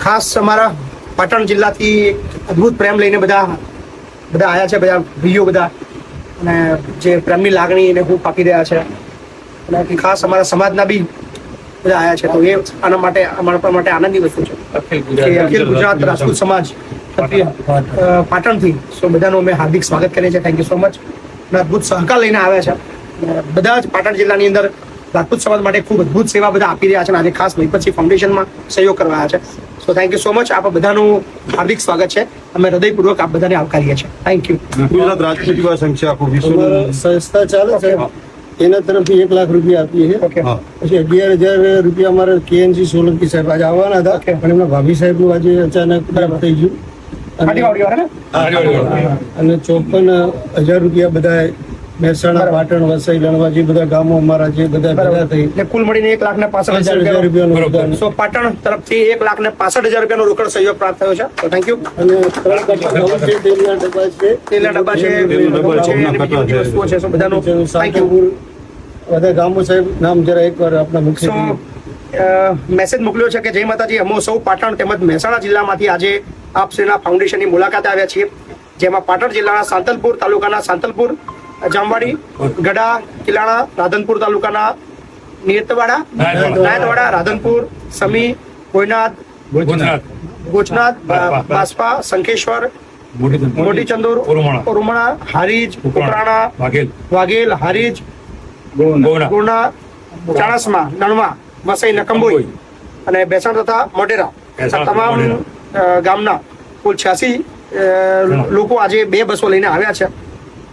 ખાસ અમારા પાટણ જિલ્લાથી અદ્ભુત પ્રેમ લઈને બધા આવ્યા છે, બધા ભાઈઓ બધા, અને જે પ્રેમની લાગણી એને ખૂબ આપી રહ્યા છે, અને ખાસ અમારા સમાજના બી બધા આવ્યા છે. તો એ આના માટે અમારા માટે આનંદની વસ્તુ છે કે અખિલ ગુજરાત રાજપૂત સમાજ પાટણથી બધાનું અમે હાર્દિક સ્વાગત કરીએ છીએ. Thank you so much. અને અદ્ભુત સહકાર લઈને આવ્યા છે. બધા જ પાટણ જિલ્લાની અંદર રાજપૂત સમાજ માટે ખૂબ અદ્ભુત સેવા બધા આપી રહ્યા છે, અને આજે ખાસ મહીપતસિંહ ફાઉન્ડેશનમાં સહયોગ કરવા આવ્યા છે. So thank you so much. આપ બધાનું હાર્દિક સ્વાગત છે. અમે હૃદયપૂર્વક આપ બધાને આવકારીએ છીએ. Thank you. ગુજરાત રાજપૂત યુવા સંઘ છે આખું વિશ્વ સંસ્થા ચાલે છે, એના તરફથી 1 લાખ રૂપિયા આપીએ છીએ. પછી 11,000 રૂપિયા અમારા KNC સોલંકી સાહેબ આજે આવવાના હતા, પણ એમના ભાભી સાહેબ નું આજે અચાનક થઈ ગયું, અને 54,000 રૂપિયા બધા મહેસાણા, પાટણ, વસઈ, લણવા જે બધા ગામો અમારા જે બધા ભેગા થઈ કુલ મળીને 1,65,000 રૂપિયાનું સો પાટણ તરફથી 1,65,000 રૂપિયાનો રોકડ સહયોગ પ્રાપ્ત થયો છે. તો થેન્ક યુ. અને તેલના ડબ્બા છે, તેલના ડબ્બા છે, વસ્તુઓ છે. સો બધાનો થેન્ક યુ. બધા ગામો સાહેબ નામ જરા એકવાર આપણા મુખ્ય મેસેજ મોકલ્યો છે કે જય માતાજી, અમે સૌ પાટણ તેમજ મહેસાણા જિલ્લામાંથી આજે આપ શ્રીના ફાઉન્ડેશનની મુલાકાતે આવ્યા છીએ, જેમાં પાટણ જિલ્લાના સાંતલપુર તાલુકાના સાંતલપુર, જામવાડી, ગડા, કિલાણા, રાધનપુર તાલુકાના નાયતવાડા, રાધનપુર, સમી, ભોયનાથ, ગોચનાથ, બાસપા, શંખેશ્વર, મોટી ચંદુર, ઉરમણા, હારીજ, કોકરાણા, વાઘેલ, હારીજ, ગુણા, ચાણસમા, નણવા, વસઈ, નકંબોઈ અને બેસણ તથા મોઢેરા તમામ ગામના કુલ 86 લોકો આજે 2 બસો લઈને આવ્યા છે,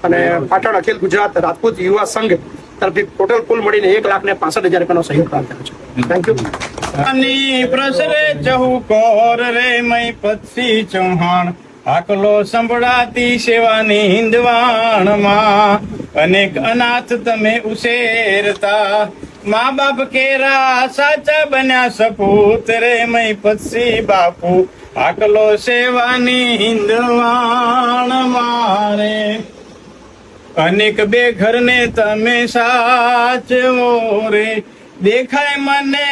અને પાટણ અખિલ ગુજરાત રાજપૂત યુવા સંઘ તરફથી ટોટલ કુલ મળીને 1,65,000 રૂપિયાનો સહયોગ પ્રાપ્ત થયો છે. Thank you. પ્રસરે ચહુકોર રે મહીપતસિંહ ચૌહાણ, આકલો સંભળાતી સેવાની હિંદવાણમાં, અનેક અનાથ તમે ઉછેરતા, મા બાપ કેરા સાચા બન્યા સપૂત રે મહીપતસિંહ બાપુ, આકલો સેવાની હિંદવાણમાં રે. અનેક બેઘરને તમે સાચવો રે, દેખાય મને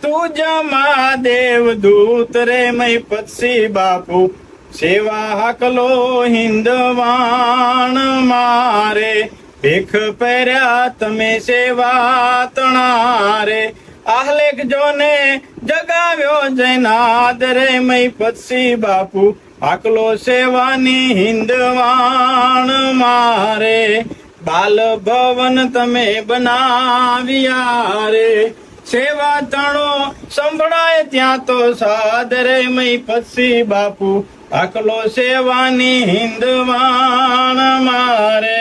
તું જમા દેવદૂત રે મહીપતસિંહ બાપુ, સેવા હાકલો હિંદવાણ મારે. ભેખ પહેર્યા તમે સેવા તણારે, આહલેખ જોને જગાવ્યો જયનાદ રે મહીપતસિંહ બાપુ, આકલો સેવાની હિંદવાણ મારે. બાલ ભવન તમે બનાવ્યા રે, સેવા તણો સંભળાય ત્યાં તો સાદ રે મહીપતસિંહ બાપુ, આકલો સેવાની હિંદવાણ મારે.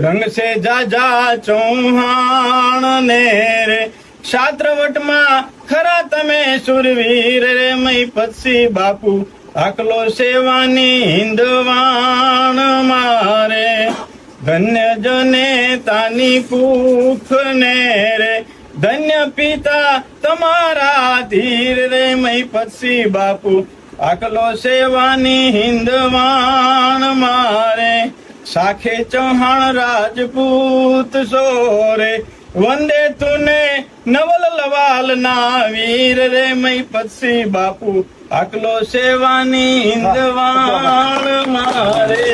રંગ સે જાજા ચૌહાણ ને રે, શાસ્ત્રવટમાં ખરા તમે સુરવીર રે મહીપતસિંહ બાપુ, આકલો સેવાની હિંદવાણ મારે. ધન્ય જને તાની કુખ ને રે, ધન્ય પિતા તમારા ધીર રે મહીપતસિંહ બાપુ, આકલો સેવાની હિંદવાણ મારે. સાખે ચૌહાણ રાજપૂત સોરે, વંદે તુને નવલ લવાલ ના વીર રે મહીપતસિંહ બાપુ, આકલો સેવાની હિંદવાણ મારે.